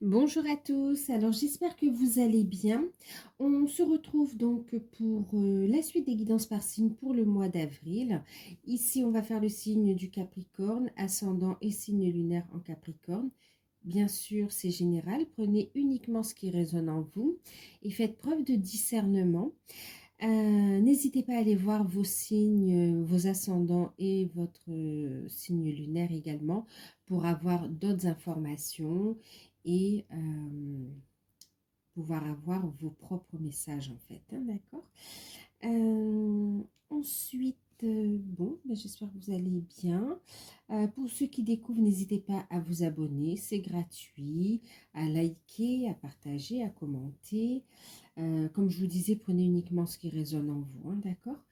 Bonjour à tous, alors j'espère que vous allez bien. On se retrouve donc pour la suite des guidances par signe pour le mois d'avril. Ici, on va faire le signe du Capricorne, ascendant et signe lunaire en Capricorne. Bien sûr, c'est général, prenez uniquement ce qui résonne en vous et faites preuve de discernement. N'hésitez pas à aller voir vos signes, vos ascendants et votre signe lunaire également pour avoir d'autres informations et pouvoir avoir vos propres messages en fait, hein, d'accord. Ensuite, bon, ben, j'espère que vous allez bien. Pour ceux qui découvrent, n'hésitez pas à vous abonner, c'est gratuit, à liker, à partager, à commenter. Comme je vous disais, prenez uniquement ce qui résonne en vous, hein, d'accord.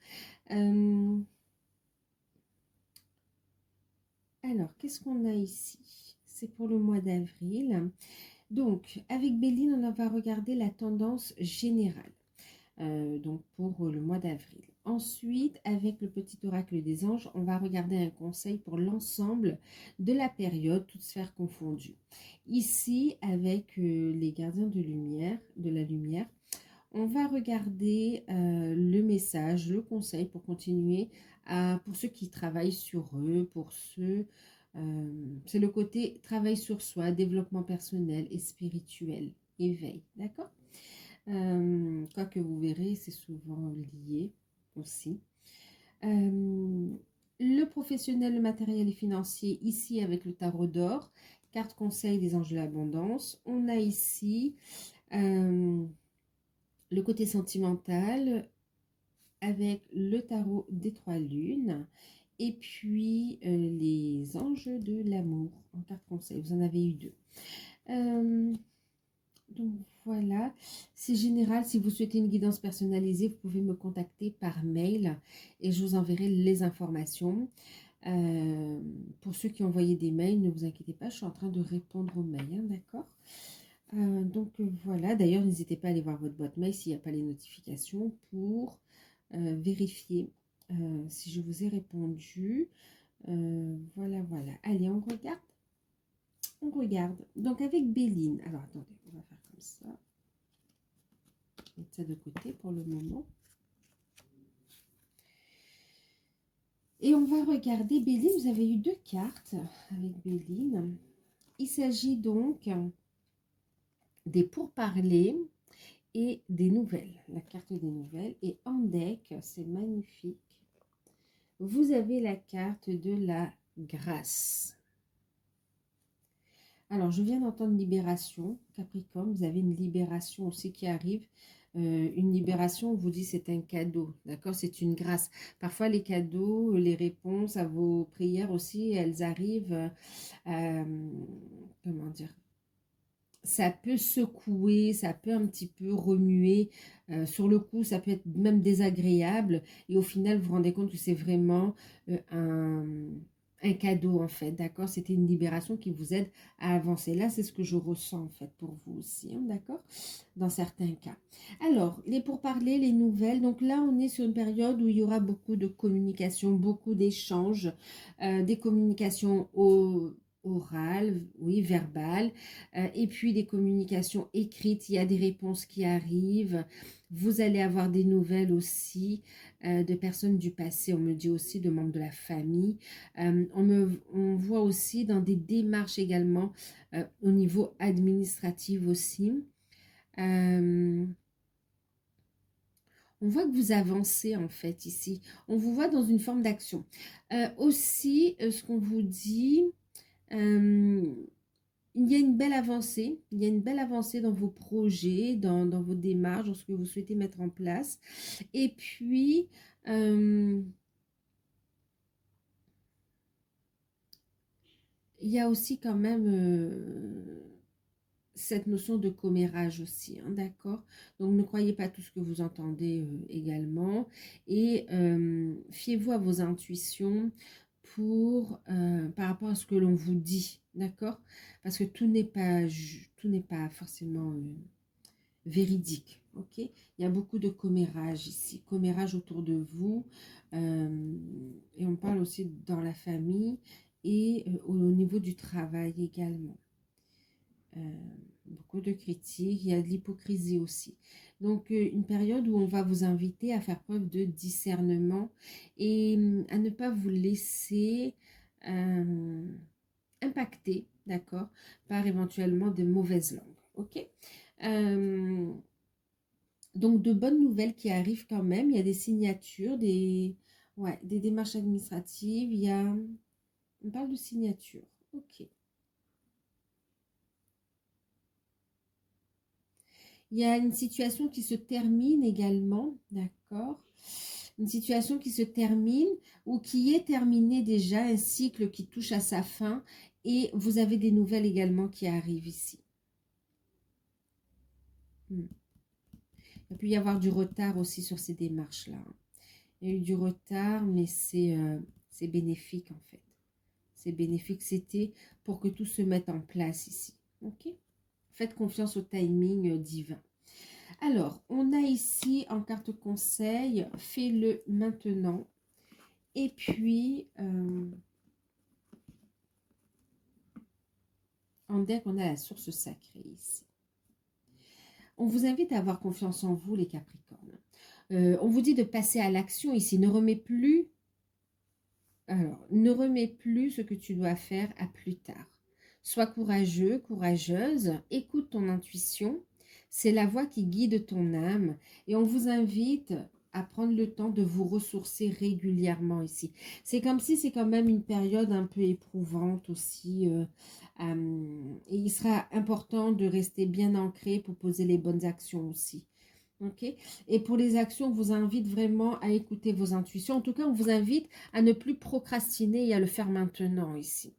Alors, qu'est-ce qu'on a ici? C'est pour le mois d'avril. Donc, avec Béline, on va regarder la tendance générale. Donc pour le mois d'avril. Ensuite, avec le petit oracle des anges, on va regarder un conseil pour l'ensemble de la période, toutes sphères confondues. Ici, avec les gardiens de la lumière, on va regarder le message, le conseil pour continuer pour ceux qui travaillent sur eux, pour ceux, c'est le côté travail sur soi, développement personnel et spirituel, éveil, d'accord? Quoique vous verrez, c'est souvent lié aussi. Euh, le professionnel, le matériel et financier, ici avec le tarot d'or, carte conseil des anges de l'abondance. On a ici euh, le côté sentimental avec le tarot des trois lunes. Et puis les anges de l'amour en carte conseil. Vous en avez eu deux. Euh, Donc voilà, c'est général. Si vous souhaitez une guidance personnalisée, vous pouvez me contacter par mail et je vous enverrai les informations. Euh, pour ceux qui ont envoyé des mails, ne vous inquiétez pas, je suis en train de répondre aux mails, hein, d'accord. Voilà, d'ailleurs, n'hésitez pas à aller voir votre boîte mail s'il n'y a pas les notifications pour vérifier si je vous ai répondu. Voilà, voilà. Allez, on regarde. On regarde. Donc avec Béline. Alors attendez, on va faire comme ça. Mettre ça de côté pour le moment. Et on va regarder Béline. Vous avez eu deux cartes avec Béline. Il s'agit donc des pourparlers et des nouvelles. La carte des nouvelles. Et en deck, c'est magnifique. Vous avez la carte de la grâce. Alors, je viens d'entendre libération, Capricorne. Vous avez une libération aussi qui arrive. Une libération, on vous dit c'est un cadeau, d'accord? C'est une grâce. Parfois, les cadeaux, les réponses à vos prières aussi, elles arrivent, comment dire? Ça peut secouer, ça peut un petit peu remuer. Sur le coup, ça peut être même désagréable. Et au final, vous vous rendez compte que c'est vraiment un cadeau, en fait. D'accord? C'était une libération qui vous aide à avancer. Là, c'est ce que je ressens, en fait, pour vous aussi. Hein, d'accord? Dans certains cas. Alors, les pourparlers, les nouvelles. Donc là, on est sur une période où il y aura beaucoup de communication, beaucoup d'échanges, des communications orales, oui, verbales, et puis des communications écrites, il y a des réponses qui arrivent, vous allez avoir des nouvelles aussi de personnes du passé, on me dit aussi de membres de la famille, on voit aussi dans des démarches également au niveau administratif aussi. On voit que vous avancez en fait ici, on vous voit dans une forme d'action. Aussi, ce qu'on vous dit, il y a une belle avancée, il y a une belle avancée dans vos projets, dans vos démarches, dans ce que vous souhaitez mettre en place. Et puis, il y a aussi quand même cette notion de commérage aussi, hein, d'accord? Donc, ne croyez pas tout ce que vous entendez également. Et fiez-vous à vos intuitions par rapport à ce que l'on vous dit, d'accord? Parce que tout n'est pas forcément véridique, ok? Il y a beaucoup de commérage ici, commérage autour de vous, et on parle aussi dans la famille et au niveau du travail également. Beaucoup de critiques, il y a de l'hypocrisie aussi. Donc, une période où on va vous inviter à faire preuve de discernement et à ne pas vous laisser impacter, d'accord, par éventuellement de mauvaises langues, ok. Euh, donc, de bonnes nouvelles qui arrivent quand même. Il y a des signatures, ouais, des démarches administratives. On parle de signatures, ok. Il y a une situation qui se termine également, d'accord? Une situation qui se termine ou qui est terminée déjà, un cycle qui touche à sa fin et vous avez des nouvelles également qui arrivent ici. Il peut y avoir du retard aussi sur ces démarches-là. Il y a eu du retard, mais c'est bénéfique en fait. C'est bénéfique, c'était pour que tout se mette en place ici. Ok? Faites confiance au timing divin. Alors, on a ici en carte conseil, fais-le maintenant. Et puis, en deck, on a la source sacrée ici. On vous invite à avoir confiance en vous, les Capricornes. On vous dit de passer à l'action ici. Ne remets plus ce que tu dois faire à plus tard. Sois courageux, courageuse, écoute ton intuition. C'est la voix qui guide ton âme. Et on vous invite à prendre le temps de vous ressourcer régulièrement ici. C'est comme si c'est quand même une période un peu éprouvante aussi. Et il sera important de rester bien ancré pour poser les bonnes actions aussi. Ok. Et pour les actions, on vous invite vraiment à écouter vos intuitions. En tout cas, on vous invite à ne plus procrastiner et à le faire maintenant ici.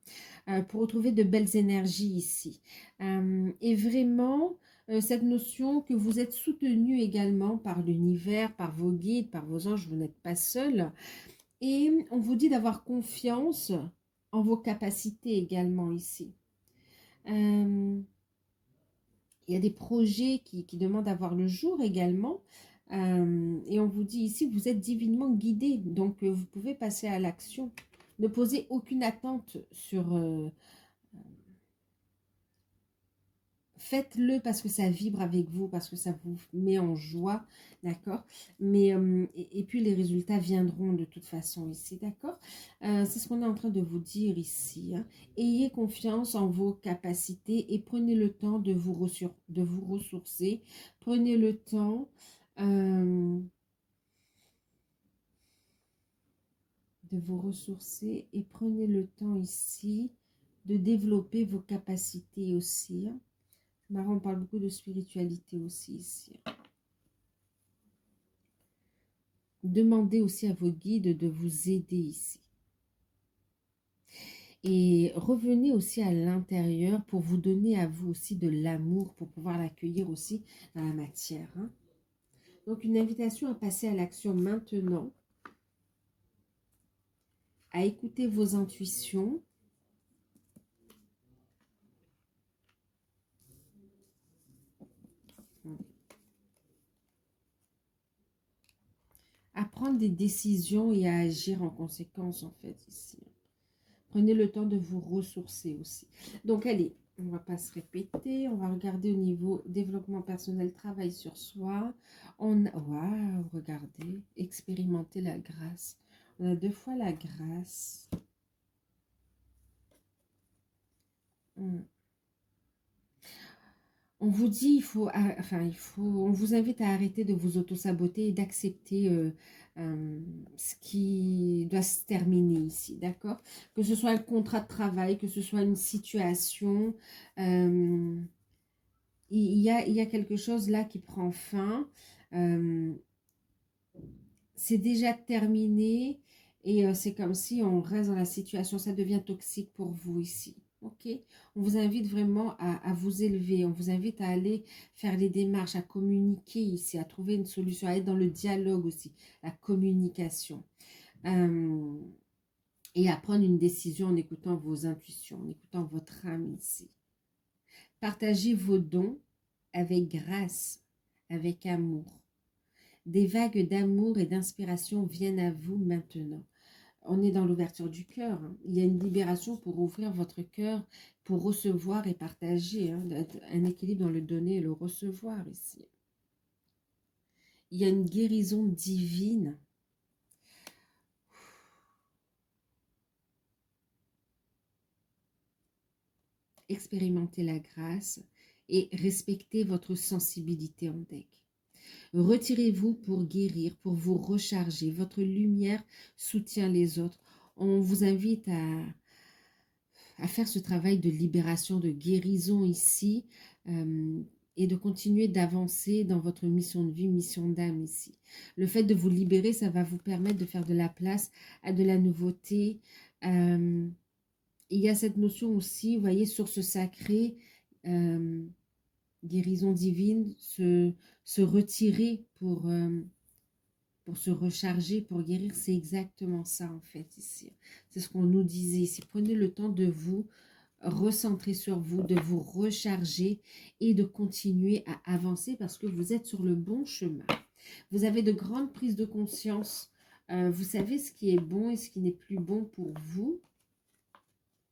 Pour retrouver de belles énergies ici. Et vraiment, cette notion que vous êtes soutenu également par l'univers, par vos guides, par vos anges, vous n'êtes pas seul. Et on vous dit d'avoir confiance en vos capacités également ici. Il y a des projets qui demandent à voir le jour également. Et on vous dit ici, vous êtes divinement guidé. Donc, vous pouvez passer à l'action. Ne posez aucune attente sur... faites-le parce que ça vibre avec vous, parce que ça vous met en joie, d'accord. Mais et puis les résultats viendront de toute façon ici, d'accord. C'est ce qu'on est en train de vous dire ici, hein. Ayez confiance en vos capacités et prenez le temps de vous ressourcer. Prenez le temps de vous ressourcer et prenez le temps ici de développer vos capacités aussi, hein. Marrant, on parle beaucoup de spiritualité aussi ici. Demandez aussi à vos guides de vous aider ici. Et revenez aussi à l'intérieur pour vous donner à vous aussi de l'amour, pour pouvoir l'accueillir aussi dans la matière, hein. Donc, une invitation à passer à l'action maintenant, à écouter vos intuitions, à prendre des décisions et à agir en conséquence, en fait, ici. Prenez le temps de vous ressourcer aussi. Donc, allez, on ne va pas se répéter. On va regarder au niveau développement personnel, travail sur soi. Waouh, regardez, expérimenter la grâce. On a 2 fois la grâce. On vous dit, on vous invite à arrêter de vous auto-saboter et d'accepter ce qui doit se terminer ici, d'accord? Que ce soit un contrat de travail, que ce soit une situation, il y a quelque chose là qui prend fin. C'est déjà terminé et c'est comme si on reste dans la situation, ça devient toxique pour vous ici. Ok, on vous invite vraiment à vous élever, on vous invite à aller faire les démarches, à communiquer ici, à trouver une solution, à être dans le dialogue aussi, la communication. Et à prendre une décision en écoutant vos intuitions, en écoutant votre âme ici. Partagez vos dons avec grâce, avec amour. Des vagues d'amour et d'inspiration viennent à vous maintenant. On est dans l'ouverture du cœur, hein. Il y a une libération pour ouvrir votre cœur, pour recevoir et partager, hein, un équilibre dans le donner et le recevoir ici. Il y a une guérison divine. Expérimentez la grâce et respectez votre sensibilité en deck. Retirez-vous pour guérir, pour vous recharger. Votre lumière soutient les autres. On vous invite à faire ce travail de libération, de guérison ici, et de continuer d'avancer dans votre mission de vie, mission d'âme ici. Le fait de vous libérer, ça va vous permettre de faire de la place à de la nouveauté. Il y a cette notion aussi, vous voyez, source sacrée, guérison divine, se retirer pour se recharger, pour guérir, c'est exactement ça en fait ici. C'est ce qu'on nous disait ici. Prenez le temps de vous recentrer sur vous, de vous recharger et de continuer à avancer parce que vous êtes sur le bon chemin. Vous avez de grandes prises de conscience. Vous savez ce qui est bon et ce qui n'est plus bon pour vous.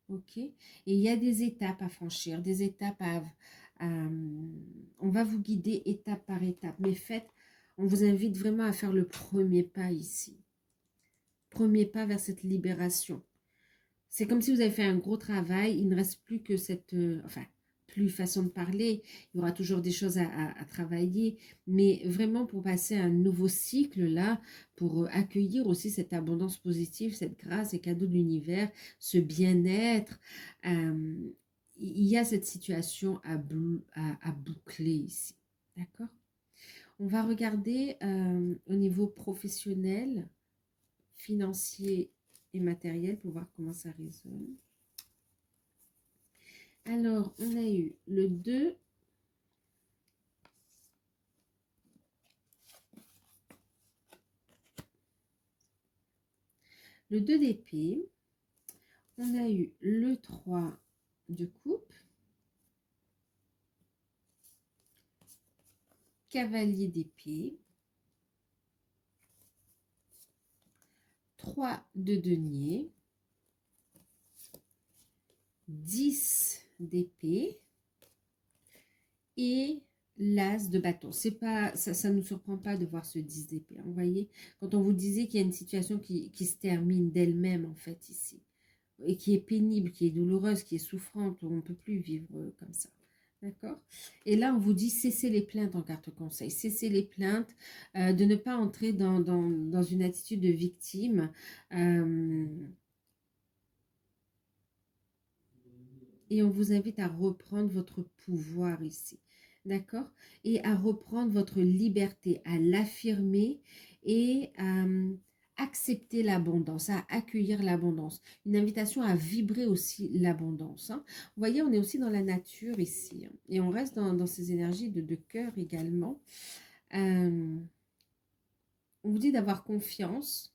Ok. Et il y a des étapes à franchir, des étapes on va vous guider étape par étape. Mais on vous invite vraiment à faire le premier pas ici. Premier pas vers cette libération. C'est comme si vous avez fait un gros travail. Il ne reste plus que cette... enfin, plus façon de parler. Il y aura toujours des choses à travailler. Mais vraiment pour passer à un nouveau cycle là, pour accueillir aussi cette abondance positive, cette grâce et cadeaux de l'univers, ce bien-être. Il y a cette situation à boucler ici. D'accord? On va regarder au niveau professionnel, financier et matériel pour voir comment ça résonne. Alors, on a eu le 2, le 2 d'épée, on a eu le 3 de coupe, cavalier d'épée, 3 de denier, 10 d'épée et l'as de bâton. C'est pas, ça ne nous surprend pas de voir ce 10 d'épée. Vous voyez, quand on vous disait qu'il y a une situation qui se termine d'elle-même en fait ici, et qui est pénible, qui est douloureuse, qui est souffrante, on ne peut plus vivre comme ça. D'accord? Et là, on vous dit cessez les plaintes en carte conseil. Cessez les plaintes, de ne pas entrer dans une attitude de victime. Et on vous invite à reprendre votre pouvoir ici. D'accord? Et à reprendre votre liberté, à l'affirmer et à accepter l'abondance, à accueillir l'abondance. Une invitation à vibrer aussi l'abondance. Hein. Vous voyez, on est aussi dans la nature ici. Hein, et on reste dans ces énergies de cœur également. On vous dit d'avoir confiance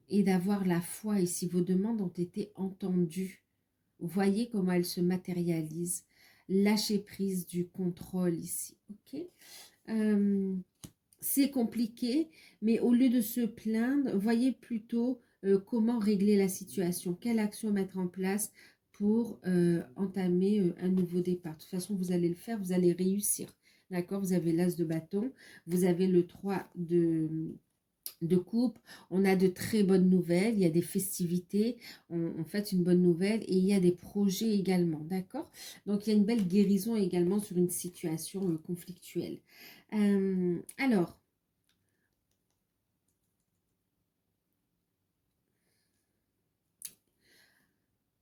et d'avoir la foi ici. Vos demandes ont été entendues. Voyez comment elles se matérialisent. Lâchez prise du contrôle ici. Ok, c'est compliqué, mais au lieu de se plaindre, voyez plutôt comment régler la situation. Quelle action mettre en place pour entamer un nouveau départ. De toute façon, vous allez le faire, vous allez réussir. D'accord? Vous avez l'as de bâton, vous avez le 3 de coupe, on a de très bonnes nouvelles, il y a des festivités, on fait une bonne nouvelle et il y a des projets également, d'accord? Donc il y a une belle guérison également sur une situation conflictuelle. Alors,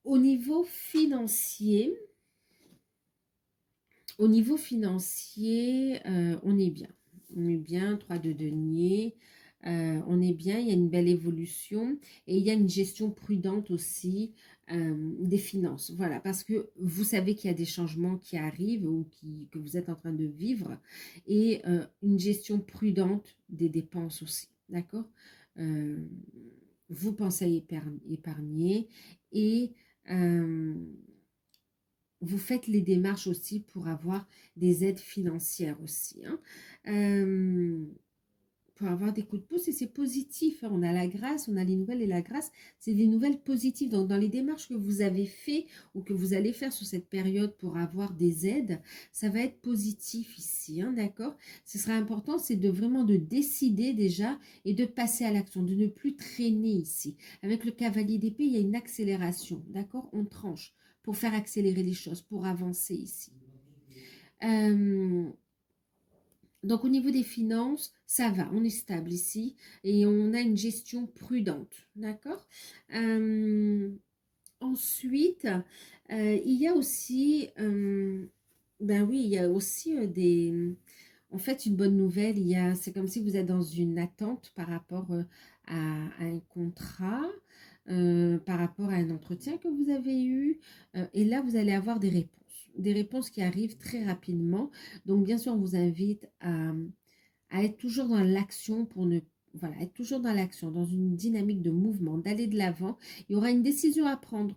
au niveau financier, on est bien. On est bien, 3 de denier, on est bien, il y a une belle évolution et il y a une gestion prudente aussi des finances. Voilà, parce que vous savez qu'il y a des changements qui arrivent ou que vous êtes en train de vivre et une gestion prudente des dépenses aussi, d'accord? Vous pensez à épargner et vous faites les démarches aussi pour avoir des aides financières aussi. Hein. pour avoir des coups de pouce et c'est positif, hein. On a la grâce, on a les nouvelles et la grâce, c'est des nouvelles positives. Donc, dans les démarches que vous avez fait ou que vous allez faire sur cette période pour avoir des aides, ça va être positif ici, hein, d'accord? Ce sera important, c'est de vraiment de décider déjà et de passer à l'action, de ne plus traîner ici. Avec le cavalier d'épée, il y a une accélération, d'accord? On tranche pour faire accélérer les choses, pour avancer ici. Donc, au niveau des finances, ça va, on est stable ici et on a une gestion prudente, d'accord? Ensuite, il y a aussi, ben oui, il y a aussi en fait, une bonne nouvelle, c'est comme si vous êtes dans une attente par rapport à un contrat, par rapport à un entretien que vous avez eu, et là, vous allez avoir des réponses qui arrivent très rapidement. Donc, bien sûr, on vous invite à être toujours dans l'action pour ne voilà, être toujours dans l'action, dans une dynamique de mouvement, d'aller de l'avant. Il y aura une décision à prendre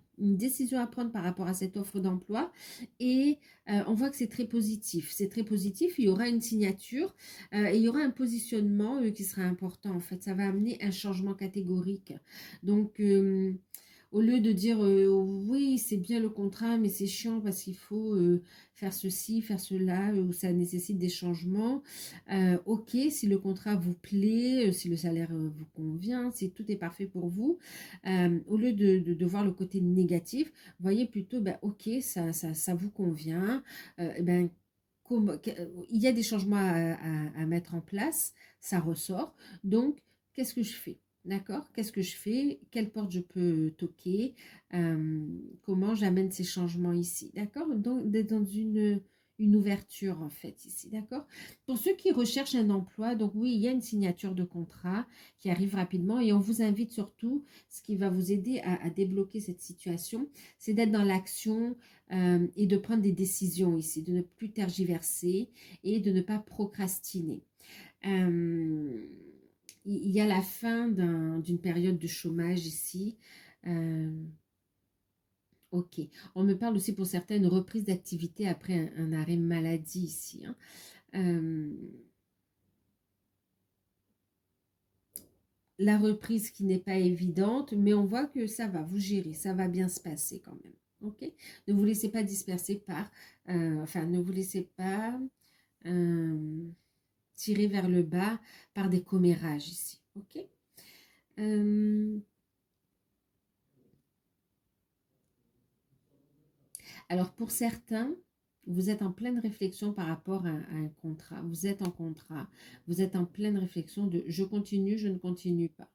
par rapport à cette offre d'emploi et on voit que c'est très positif. C'est très positif, il y aura une signature et il y aura un positionnement qui sera important en fait. Ça va amener un changement catégorique. Donc, au lieu de dire oui, c'est bien le contrat, mais c'est chiant parce qu'il faut faire ceci, faire cela, ou ça nécessite des changements. Ok, si le contrat vous plaît, si le salaire vous convient, si tout est parfait pour vous, au lieu de voir le côté négatif, voyez plutôt, ben, ok, ça vous convient, ben, il y a des changements à mettre en place, ça ressort, donc qu'est-ce que je fais? D'accord? Qu'est-ce que je fais? Quelle porte je peux toquer? Comment j'amène ces changements ici? D'accord? Donc, d'être dans une ouverture, en fait, ici. D'accord? Pour ceux qui recherchent un emploi, donc oui, il y a une signature de contrat qui arrive rapidement et on vous invite surtout, ce qui va vous aider à débloquer cette situation, c'est d'être dans l'action et de prendre des décisions ici, de ne plus tergiverser et de ne pas procrastiner. Il y a la fin d'une période de chômage ici. Euh, ok. On me parle aussi pour certaines reprises d'activité après un arrêt maladie ici, hein. Euh, la reprise qui n'est pas évidente, mais on voit que ça va, vous gérez, ça va bien se passer quand même. Ok. Ne vous laissez pas disperser enfin, ne vous laissez pas tirer vers le bas par des commérages ici. Ok. Alors pour certains, vous êtes en pleine réflexion par rapport à un contrat. Vous êtes en contrat. Vous êtes en pleine réflexion de je continue, je ne continue pas.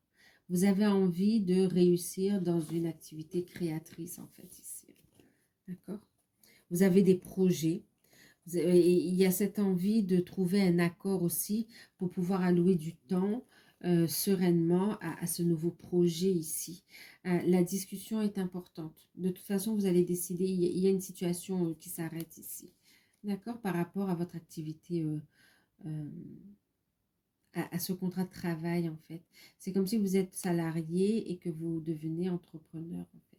Vous avez envie de réussir dans une activité créatrice en fait ici. D'accord? Vous avez des projets. Il y a cette envie de trouver un accord aussi pour pouvoir allouer du temps sereinement à ce nouveau projet ici. La discussion est importante. De toute façon, vous allez décider, il y a une situation qui s'arrête ici. D'accord? Par rapport à votre activité, euh, à ce contrat de travail en fait. C'est comme si vous êtes salarié et que vous devenez entrepreneur en fait.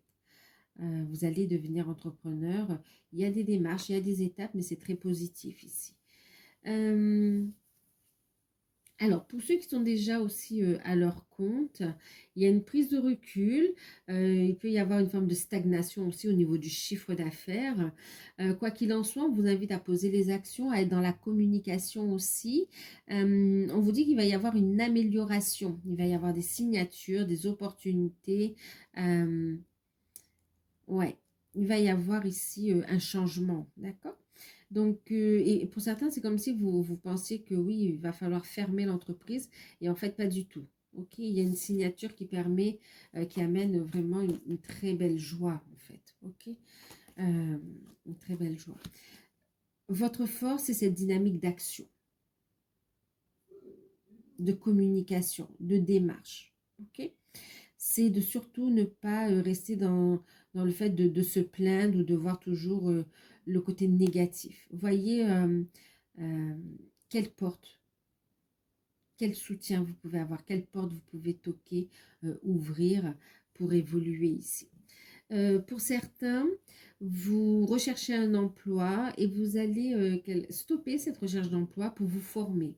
Vous allez devenir entrepreneur. Il y a des démarches, il y a des étapes, mais c'est très positif ici. Alors, pour ceux qui sont déjà aussi à leur compte, il y a une prise de recul. Il peut y avoir une forme de stagnation aussi au niveau du chiffre d'affaires. Quoi qu'il en soit, on vous invite à poser les actions, à être dans la communication aussi. On vous dit qu'il va y avoir une amélioration. Il va y avoir des signatures, des opportunités. Ouais, il va y avoir ici un changement, d'accord? Donc, et pour certains, c'est comme si vous pensiez que oui, il va falloir fermer l'entreprise, et en fait, pas du tout. Ok, il y a une signature qui permet, qui amène vraiment une très belle joie, en fait. Ok, une très belle joie. Votre force, c'est cette dynamique d'action, de communication, de démarche. Ok, c'est de surtout ne pas rester dans le fait de se plaindre ou de voir toujours le côté négatif. Voyez euh, quelle porte, quel soutien vous pouvez avoir, quelle porte vous pouvez toquer, ouvrir pour évoluer ici. Pour certains, vous recherchez un emploi et vous allez stopper cette recherche d'emploi pour vous former.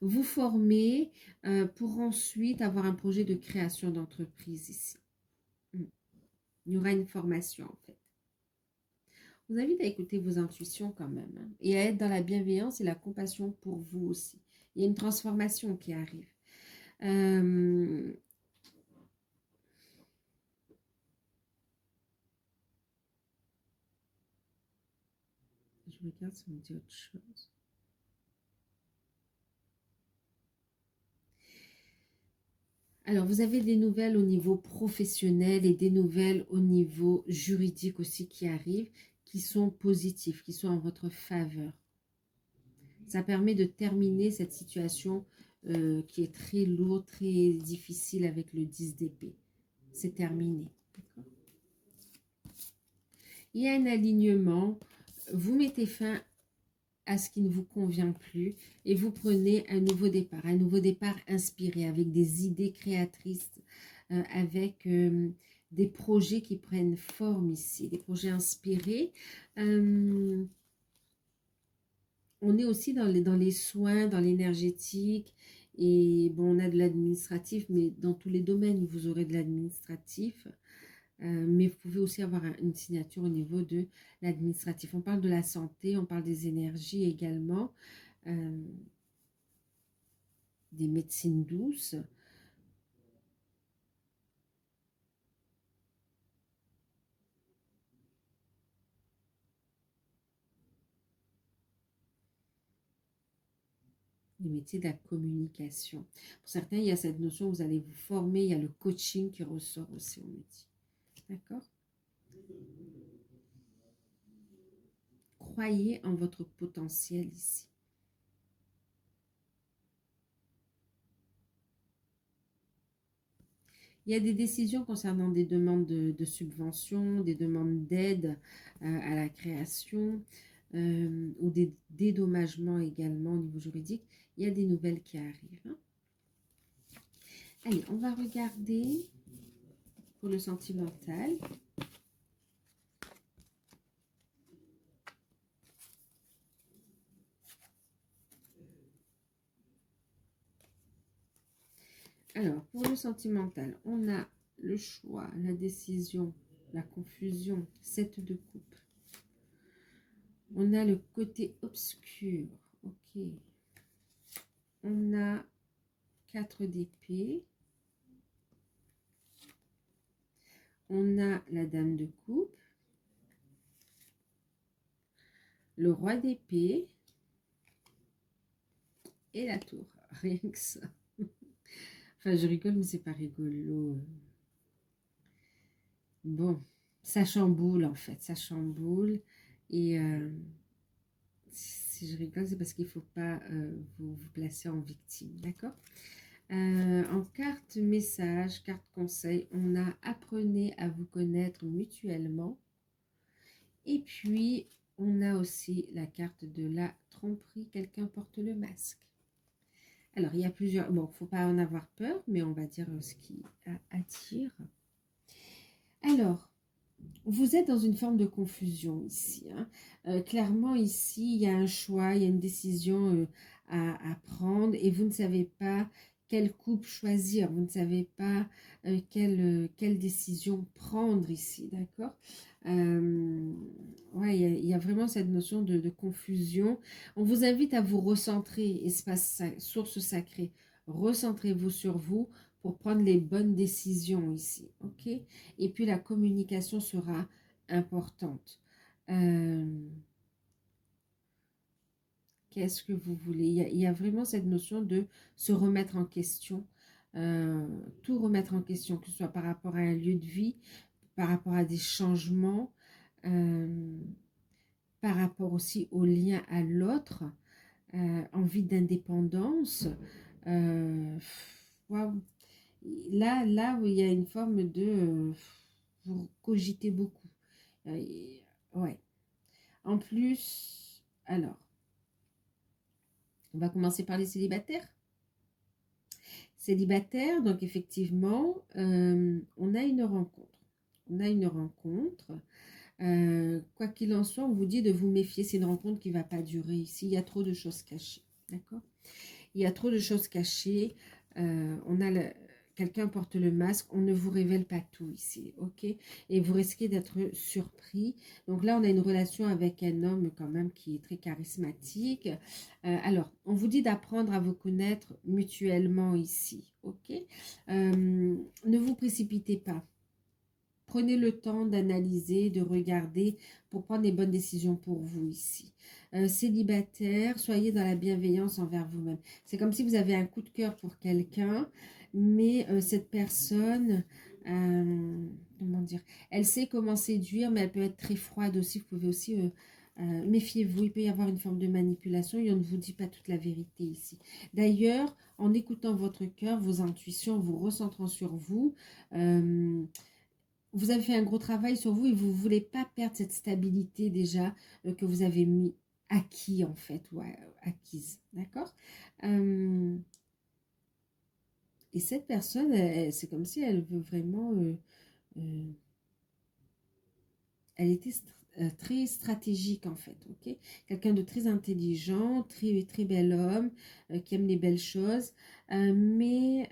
Vous former pour ensuite avoir un projet de création d'entreprise ici. Il y aura une formation en fait. Je vous invite à écouter vos intuitions quand même, hein, et à être dans la bienveillance et la compassion pour vous aussi. Il y a une transformation qui arrive. Je regarde si on me dit autre chose. Alors, vous avez des nouvelles au niveau professionnel et des nouvelles au niveau juridique aussi qui arrivent, qui sont positives, qui sont en votre faveur. Ça permet de terminer cette situation qui est très lourde, très difficile avec le 10 d'épée. C'est terminé. Il y a un alignement. Vous mettez fin à ce qui ne vous convient plus et vous prenez un nouveau départ inspiré avec des idées créatrices, avec des projets qui prennent forme ici, des projets inspirés. On est aussi dans les soins, dans l'énergétique, et bon, on a de l'administratif, mais dans tous les domaines, vous aurez de l'administratif. Mais vous pouvez aussi avoir une signature au niveau de l'administratif. On parle de la santé, on parle des énergies également, des médecines douces. Les métiers de la communication. Pour certains, il y a cette notion, vous allez vous former, il y a le coaching qui ressort aussi, on me dit. D'accord? Croyez en votre potentiel ici. Il y a des décisions concernant des demandes de subventions, des demandes d'aide à la création ou des dédommagements également au niveau juridique. Il y a des nouvelles qui arrivent. Hein. Allez, on va regarder pour le sentimental. Alors, pour le sentimental, on a le choix, la décision, la confusion, 7 de coupe. On a le côté obscur, ok. On a 4 d'épée. On a la dame de coupe. Le roi d'épée. Et la tour. Rien que ça. Enfin, je rigole, mais c'est pas rigolo. Bon, ça chamboule en fait, ça chamboule. Et si je rigole, c'est parce qu'il ne faut pas vous placer en victime, d'accord? En carte message, carte conseil, on a apprenez à vous connaître mutuellement. Et puis, on a aussi la carte de la tromperie, quelqu'un porte le masque. Alors, il y a plusieurs... Bon, il ne faut pas en avoir peur, mais on va dire ce qui attire. Alors, vous êtes dans une forme de confusion ici. Hein. Clairement, ici, il y a un choix, il y a une décision à prendre et vous ne savez pas quelle coupe choisir. Vous ne savez pas quelle décision prendre ici, d'accord? Ouais, il y a vraiment cette notion de confusion. On vous invite à vous recentrer, espace source sacrée. Recentrez-vous sur vous pour prendre les bonnes décisions ici, ok? Et puis la communication sera importante. Qu'est-ce que vous voulez? Il y a vraiment cette notion de se remettre en question, tout remettre en question, que ce soit par rapport à un lieu de vie, par rapport à des changements, par rapport aussi au lien à l'autre, envie d'indépendance. Wow. Là où il y a une forme de... vous cogitez beaucoup. Ouais. En plus, alors, on va commencer par les célibataires. Célibataires, donc effectivement, on a une rencontre. On a une rencontre. Quoi qu'il en soit, on vous dit de vous méfier. C'est une rencontre qui ne va pas durer ici. Il y a trop de choses cachées. D'accord? Il y a trop de choses cachées. On a quelqu'un porte le masque. On ne vous révèle pas tout ici. Ok? Et vous risquez d'être surpris. Donc là, on a une relation avec un homme quand même qui est très charismatique. Alors, on vous dit d'apprendre à vous connaître mutuellement ici. Ok? Ne vous précipitez pas. Prenez le temps d'analyser, de regarder pour prendre les bonnes décisions pour vous ici. Célibataire, soyez dans la bienveillance envers vous-même. C'est comme si vous avez un coup de cœur pour quelqu'un, mais cette personne, comment dire, elle sait comment séduire, mais elle peut être très froide aussi. Vous pouvez aussi, méfiez-vous, il peut y avoir une forme de manipulation et on ne vous dit pas toute la vérité ici. D'ailleurs, en écoutant votre cœur, vos intuitions, vous recentrant sur vous, vous avez fait un gros travail sur vous et vous ne voulez pas perdre cette stabilité déjà que vous avez mis acquis en fait, ou acquise, d'accord. Et cette personne, c'est comme si elle veut vraiment, euh, elle était très stratégique en fait, ok. Quelqu'un de très intelligent, très, très bel homme, qui aime les belles choses, mais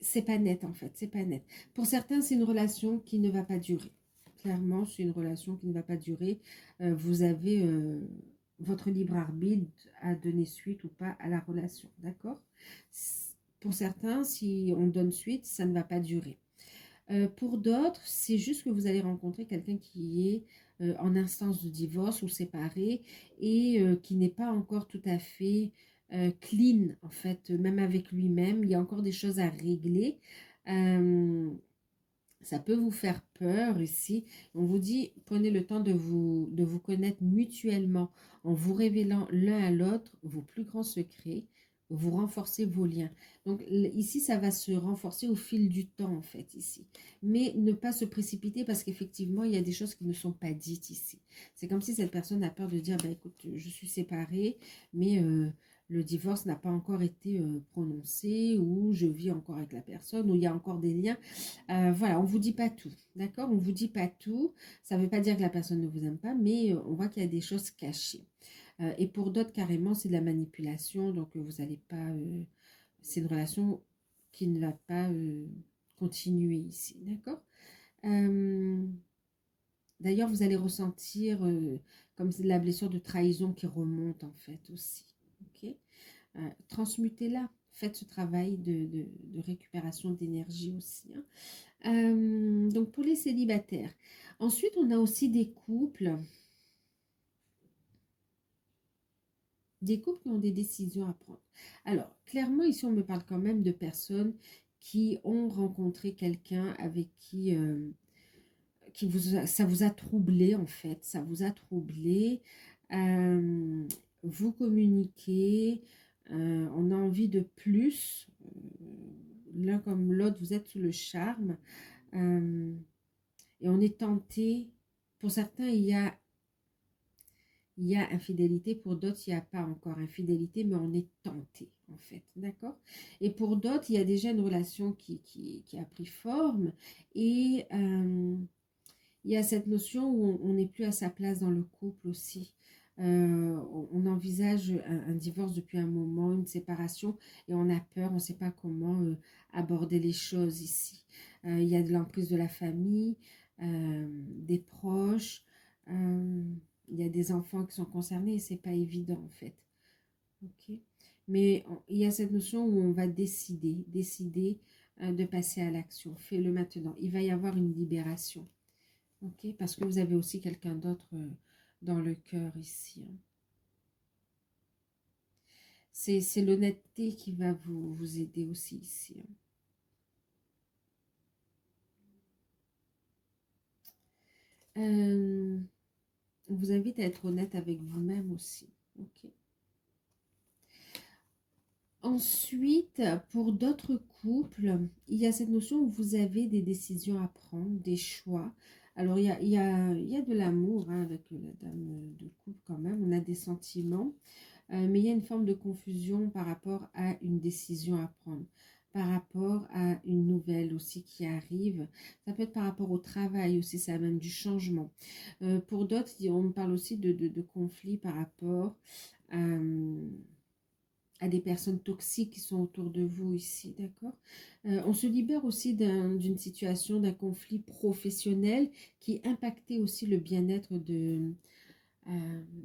c'est pas net en fait, c'est pas net. Pour certains, c'est une relation qui ne va pas durer. Clairement, c'est une relation qui ne va pas durer. Vous avez votre libre arbitre à donner suite ou pas à la relation, d'accord? Pour certains, si on donne suite, ça ne va pas durer. Pour d'autres, c'est juste que vous allez rencontrer quelqu'un qui est en instance de divorce ou séparé et qui n'est pas encore tout à fait clean, en fait, même avec lui-même. Il y a encore des choses à régler. Euh, Ça peut vous faire peur ici. On vous dit, prenez le temps de vous connaître mutuellement en vous révélant l'un à l'autre vos plus grands secrets. Vous renforcez vos liens. Donc ici, ça va se renforcer au fil du temps, en fait, ici. Mais ne pas se précipiter parce qu'effectivement, il y a des choses qui ne sont pas dites ici. C'est comme si cette personne a peur de dire, bah, écoute, je suis séparée, mais le divorce n'a pas encore été prononcé ou je vis encore avec la personne ou il y a encore des liens. Voilà, on ne vous dit pas tout, d'accord? On ne vous dit pas tout. Ça ne veut pas dire que la personne ne vous aime pas, mais on voit qu'il y a des choses cachées. Et pour d'autres, carrément, c'est de la manipulation. Donc, vous n'allez pas... c'est une relation qui ne va pas continuer ici, d'accord? Euh, D'ailleurs, vous allez ressentir comme c'est de la blessure de trahison qui remonte, en fait, aussi. Ok? Transmutez-la. Faites ce travail de récupération d'énergie aussi, hein. Donc pour les célibataires. Ensuite, on a aussi des couples qui ont des décisions à prendre. Alors, clairement, ici, on me parle quand même de personnes qui ont rencontré quelqu'un avec qui ça vous a troublé, en fait. Ça vous a troublé. Euh, Vous communiquez. On a envie de plus. L'un comme l'autre, vous êtes sous le charme. Et on est tenté. Pour certains, il y a infidélité, pour d'autres, il n'y a pas encore infidélité, mais on est tenté, en fait, d'accord? Et pour d'autres, il y a déjà une relation qui a pris forme, et il y a cette notion où on n'est plus à sa place dans le couple aussi. On envisage un divorce depuis un moment, une séparation, et on a peur, on ne sait pas comment aborder les choses ici. Il y a de l'emprise de la famille, des proches, il y a des enfants qui sont concernés et c'est pas évident en fait. Ok. Mais il y a cette notion où on va décider de passer à l'action. Fais-le maintenant. Il va y avoir une libération. Ok. Parce que vous avez aussi quelqu'un d'autre dans le cœur ici, hein. C'est l'honnêteté qui va vous aider aussi ici, hein. On vous invite à être honnête avec vous-même aussi. Ok. Ensuite, pour d'autres couples, il y a cette notion où vous avez des décisions à prendre, des choix. Alors, il y a de l'amour hein, avec la dame de couple quand même, on a des sentiments, mais il y a une forme de confusion par rapport à une décision à prendre. par rapport à une nouvelle aussi qui arrive. Ça peut être par rapport au travail aussi, ça amène du changement. Pour d'autres, on me parle aussi de conflits par rapport à des personnes toxiques qui sont autour de vous ici, d'accord? On se libère aussi d'une situation, d'un conflit professionnel qui impactait aussi le bien-être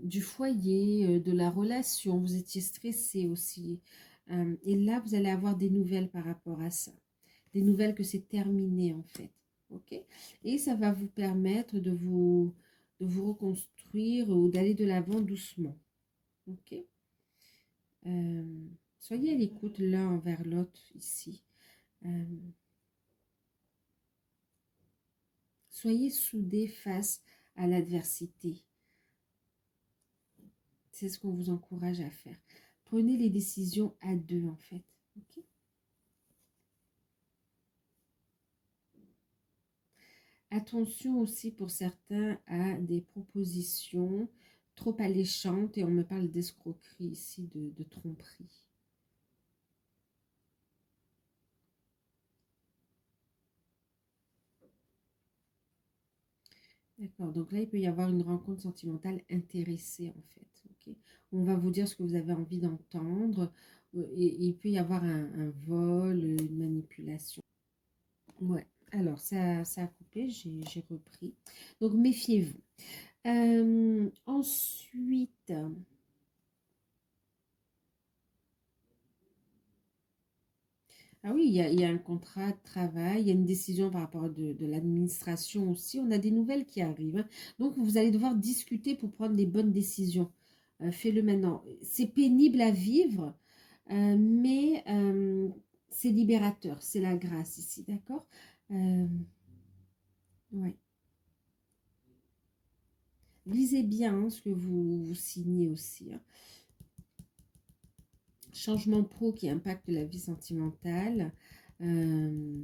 du foyer, de la relation. Vous étiez stressé aussi. Et là, vous allez avoir des nouvelles par rapport à ça. Des nouvelles que c'est terminé en fait. Ok? Et ça va vous permettre de vous reconstruire ou d'aller de l'avant doucement. Ok? Euh, Soyez à l'écoute l'un envers l'autre ici. Euh, Soyez soudés face à l'adversité. C'est ce qu'on vous encourage à faire. Prenez les décisions à deux en fait. Ok. Attention aussi pour certains à des propositions trop alléchantes et on me parle d'escroquerie ici, de tromperie. D'accord, donc là, il peut y avoir une rencontre sentimentale intéressée, en fait. Ok. On va vous dire ce que vous avez envie d'entendre. Et il peut y avoir un vol, une manipulation. Ouais, alors ça a coupé, j'ai repris. Donc, méfiez-vous. Ensuite, ah oui, il y a un contrat de travail, il y a une décision par rapport de l'administration aussi. On a des nouvelles qui arrivent, hein. Donc, vous allez devoir discuter pour prendre les bonnes décisions. Fais-le maintenant. C'est pénible à vivre, mais c'est libérateur. C'est la grâce ici, d'accord? Euh, ouais. Lisez bien hein, ce que vous signez aussi, hein. Changement pro qui impacte la vie sentimentale. Euh,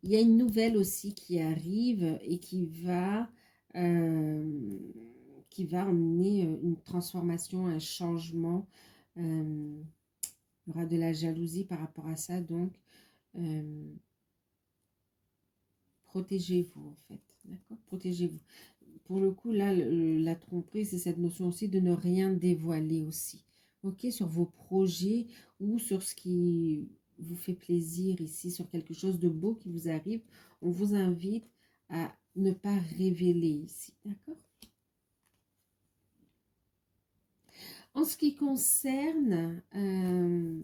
Il y a une nouvelle aussi qui arrive et euh, qui va emmener une transformation, un changement. Il y aura de la jalousie par rapport à ça, donc euh, protégez-vous en fait, d'accord? Protégez-vous. Pour le coup, là, la tromperie, c'est cette notion aussi de ne rien dévoiler aussi, ok? Sur vos projets ou sur ce qui vous fait plaisir ici, sur quelque chose de beau qui vous arrive, on vous invite à ne pas révéler ici, d'accord? En ce qui concerne,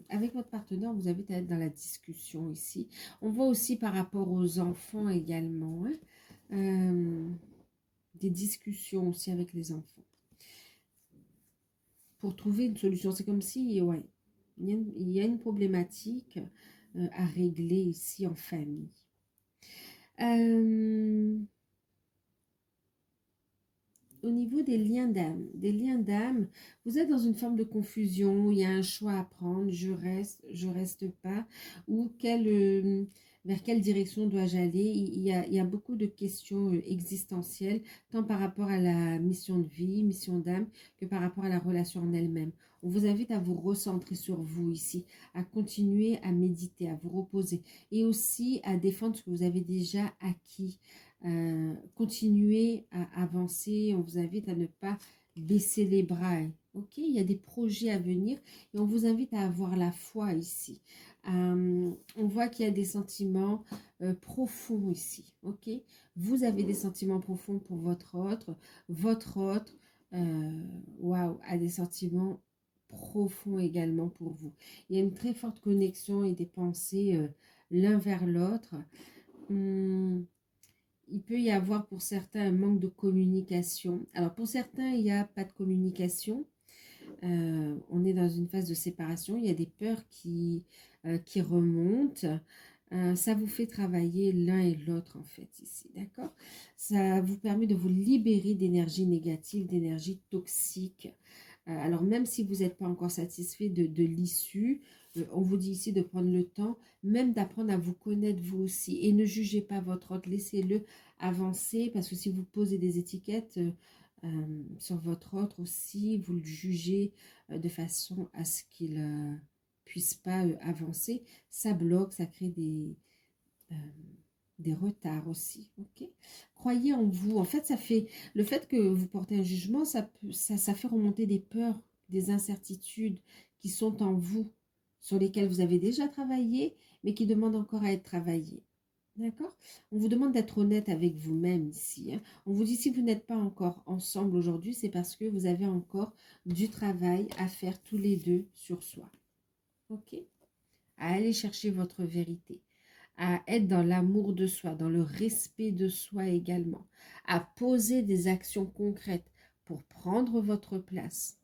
avec votre partenaire, on vous invite à être dans la discussion ici. On voit aussi par rapport aux enfants également, hein, des discussions aussi avec les enfants pour trouver une solution. C'est comme si, ouais, il y a une problématique à régler ici en famille. Euh, Au niveau des liens d'âme, vous êtes dans une forme de confusion, il y a un choix à prendre, je reste pas, ou vers quelle direction dois-je aller? Il y a beaucoup de questions existentielles, tant par rapport à la mission de vie, mission d'âme, que par rapport à la relation en elle-même. On vous invite à vous recentrer sur vous ici, à continuer à méditer, à vous reposer, et aussi à défendre ce que vous avez déjà acquis. Continuer à avancer. On vous invite à ne pas baisser les bras. Ok, il y a des projets à venir et on vous invite à avoir la foi ici. On voit qu'il y a des sentiments profonds ici. Ok, vous avez des sentiments profonds pour votre autre, waouh, a des sentiments profonds également pour vous. Il y a une très forte connexion et des pensées l'un vers l'autre. Hum, il peut y avoir pour certains un manque de communication. Alors pour certains, il n'y a pas de communication. On est dans une phase de séparation. Il y a des peurs qui remontent. Ça vous fait travailler l'un et l'autre en fait ici, d'accord? Ça vous permet de vous libérer d'énergie négative, d'énergie toxique. Alors même si vous n'êtes pas encore satisfait de l'issue, on vous dit ici de prendre le temps, même d'apprendre à vous connaître vous aussi. Et ne jugez pas votre autre, laissez-le avancer, parce que si vous posez des étiquettes, sur votre autre aussi, vous le jugez de façon à ce qu'il puisse pas avancer, ça bloque, ça crée des retards aussi, ok? Croyez en vous. En fait, ça fait le fait que vous portez un jugement, ça fait remonter des peurs, des incertitudes qui sont en vous, sur lesquelles vous avez déjà travaillé, mais qui demandent encore à être travaillées. D'accord? On vous demande d'être honnête avec vous-même ici, hein. On vous dit si vous n'êtes pas encore ensemble aujourd'hui, c'est parce que vous avez encore du travail à faire tous les deux sur soi. Ok? À aller chercher votre vérité, à être dans l'amour de soi, dans le respect de soi également, à poser des actions concrètes pour prendre votre place.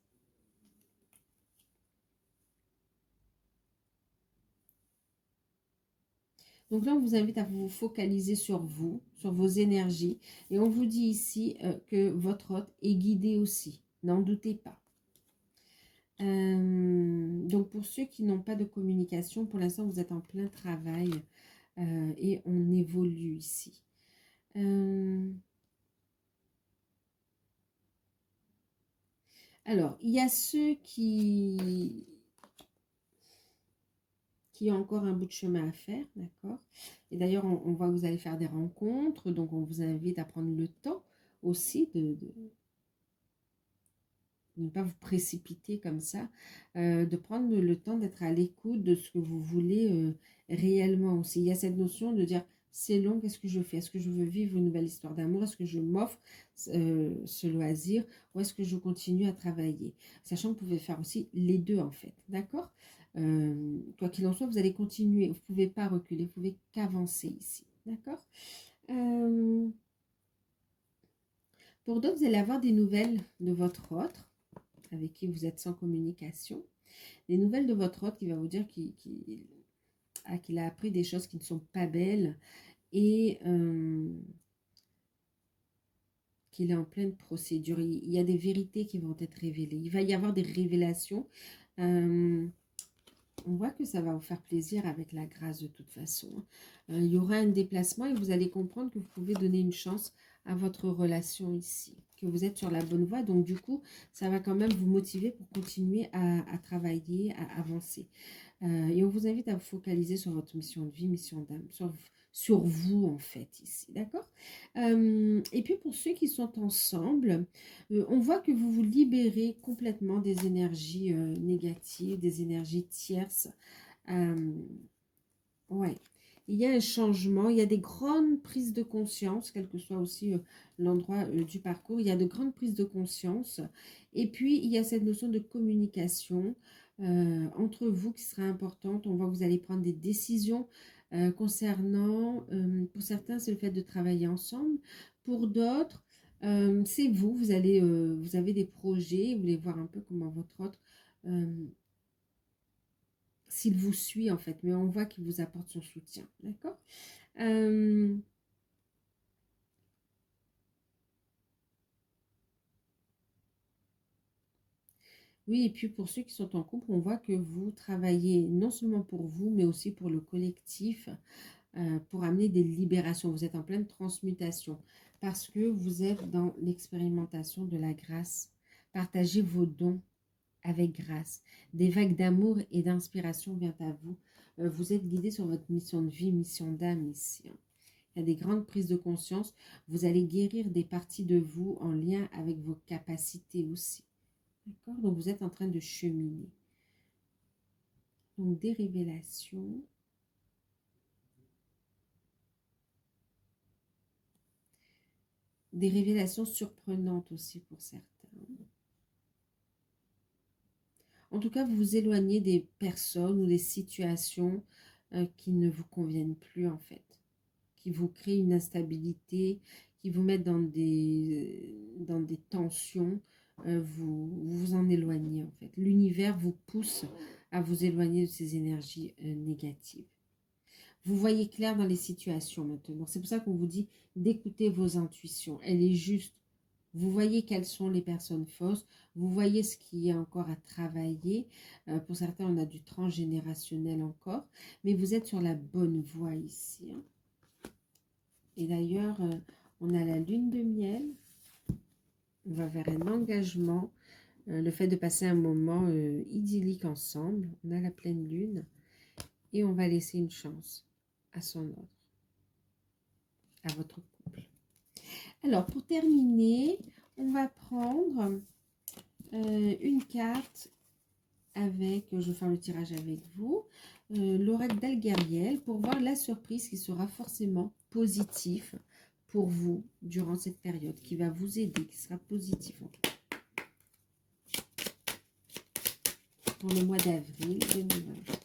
Donc là, on vous invite à vous focaliser sur vous, sur vos énergies. Et on vous dit ici que votre hôte est guidé aussi. N'en doutez pas. Donc pour ceux qui n'ont pas de communication, pour l'instant, vous êtes en plein travail et on évolue ici. Alors, il y a ceux qui ont encore un bout de chemin à faire, d'accord? Et d'ailleurs, on voit que vous allez faire des rencontres, donc on vous invite à prendre le temps aussi de ne pas vous précipiter comme ça, de prendre le temps d'être à l'écoute de ce que vous voulez réellement aussi. Il y a cette notion de dire, c'est long, qu'est-ce que je fais? Est-ce que je veux vivre une nouvelle histoire d'amour? Est-ce que je m'offre ce loisir? Ou est-ce que je continue à travailler? Sachant que vous pouvez faire aussi les deux en fait, d'accord? Quoi qu'il en soit, vous allez continuer, vous ne pouvez pas reculer, vous ne pouvez qu'avancer ici, d'accord? Pour d'autres, vous allez avoir des nouvelles de votre autre, avec qui vous êtes sans communication. Des nouvelles de votre hôte qui va vous dire qu'il a appris des choses qui ne sont pas belles et qu'il est en pleine procédure. Il y a des vérités qui vont être révélées. Il va y avoir des révélations. On voit que ça va vous faire plaisir avec la grâce de toute façon. Il y aura un déplacement et vous allez comprendre que vous pouvez donner une chance à votre relation ici, que vous êtes sur la bonne voie. Donc du coup, ça va quand même vous motiver pour continuer à travailler, à avancer. Et on vous invite à vous focaliser sur votre mission de vie, mission d'âme, sur vous en fait ici, d'accord? Et puis pour ceux qui sont ensemble, on voit que vous vous libérez complètement des énergies négatives, des énergies tierces. Ouais. Il y a un changement, il y a des grandes prises de conscience, quel que soit aussi l'endroit du parcours, il y a de grandes prises de conscience. Et puis, il y a cette notion de communication entre vous qui sera importante. On voit que vous allez prendre des décisions concernant, pour certains, c'est le fait de travailler ensemble. Pour d'autres, c'est vous, vous avez des projets, vous voulez voir un peu comment votre autre s'il vous suit en fait, mais on voit qu'il vous apporte son soutien, d'accord? Oui, et puis pour ceux qui sont en couple, on voit que vous travaillez non seulement pour vous, mais aussi pour le collectif, pour amener des libérations. Vous êtes en pleine transmutation parce que vous êtes dans l'expérimentation de la grâce. Partagez vos dons avec grâce. Des vagues d'amour et d'inspiration viennent à vous. Vous êtes guidé sur votre mission de vie, mission d'âme ici, hein. Il y a des grandes prises de conscience. Vous allez guérir des parties de vous en lien avec vos capacités aussi. D'accord? Donc, vous êtes en train de cheminer. Donc, des révélations. Des révélations surprenantes aussi pour certains. En tout cas, vous vous éloignez des personnes ou des situations qui ne vous conviennent plus en fait. Qui vous créent une instabilité, qui vous mettent dans des tensions. Vous vous en éloignez en fait. L'univers vous pousse à vous éloigner de ces énergies négatives. Vous voyez clair dans les situations maintenant. C'est pour ça qu'on vous dit d'écouter vos intuitions. Elle est juste. Vous voyez quelles sont les personnes fausses. Vous voyez ce qu'il y a encore à travailler. Pour certains, on a du transgénérationnel encore. Mais vous êtes sur la bonne voie ici, hein. Et d'ailleurs, on a la lune de miel. On va vers un engagement, le fait de passer un moment idyllique ensemble. On a la pleine lune et on va laisser une chance à son ordre, à votre couple. Alors, pour terminer, on va prendre une carte avec, je vais faire le tirage avec vous, l'oracle d'Algariel pour voir la surprise qui sera forcément positive pour vous durant cette période, qui va vous aider, qui sera positive en tout cas. Pour le mois d'avril 2023.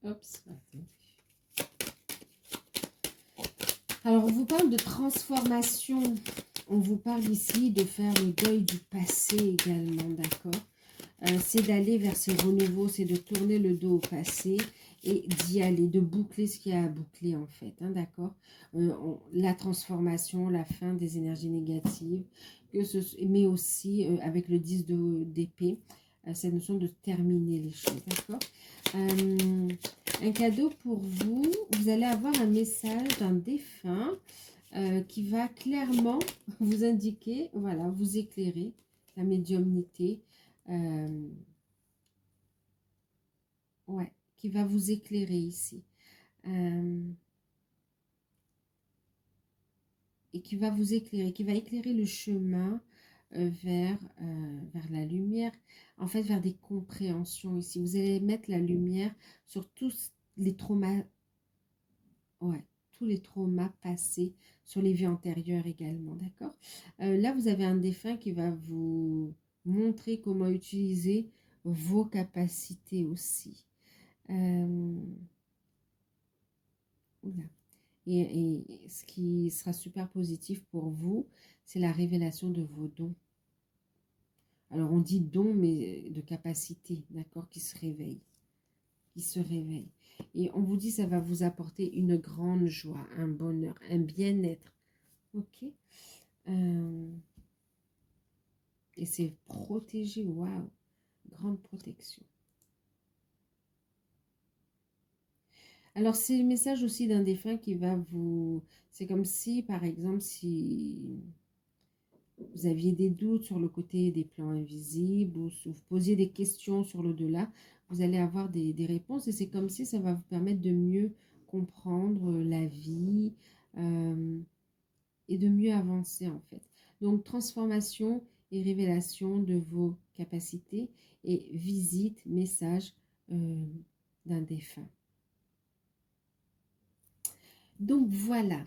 Oups, alors, on vous parle de transformation. On vous parle ici de faire le deuil du passé également, d'accord? C'est d'aller vers ces renouveaux, c'est de tourner le dos au passé et d'y aller, de boucler ce qu'il y a à boucler en fait, hein, d'accord? La transformation, la fin des énergies négatives, mais aussi avec le 10 d'épée, cette notion de terminer les choses, d'accord? Un cadeau pour vous, vous allez avoir un message d'un défunt qui va clairement vous indiquer, voilà, vous éclairer, la médiumnité, ouais, qui va vous éclairer ici. Et qui va vous éclairer, qui va éclairer le chemin vers la lumière, en fait vers des compréhensions ici. Vous allez mettre la lumière sur tous les traumas, ouais, tous les traumas passés, sur les vies antérieures également, d'accord? Là, vous avez un défunt qui va vous montrer comment utiliser vos capacités aussi. Oula. Et ce qui sera super positif pour vous, c'est la révélation de vos dons. Alors, on dit dons, mais de capacité, d'accord, qui se réveille. Qui se réveille. Et on vous dit, ça va vous apporter une grande joie, un bonheur, un bien-être. Ok. Et c'est protégé, waouh. Grande protection. Alors, c'est le message aussi d'un défunt qui va vous... C'est comme si, par exemple, si vous aviez des doutes sur le côté des plans invisibles ou si vous posiez des questions sur l'au-delà, vous allez avoir des réponses et c'est comme si ça va vous permettre de mieux comprendre la vie et de mieux avancer en fait. Donc, transformation et révélation de vos capacités et visite, message d'un défunt. Donc, voilà.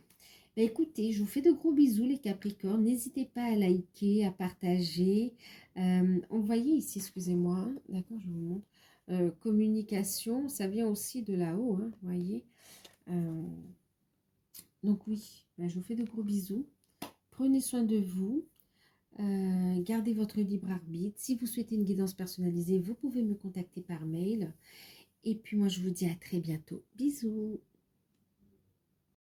Bah, écoutez, je vous fais de gros bisous les Capricornes. N'hésitez pas à liker, à partager. On voyait ici, excusez-moi, d'accord, je vous montre. Communication, ça vient aussi de là-haut, hein, vous voyez. Donc oui, bah, je vous fais de gros bisous. Prenez soin de vous. Gardez votre libre arbitre. Si vous souhaitez une guidance personnalisée, vous pouvez me contacter par mail. Et puis moi, je vous dis à très bientôt. Bisous.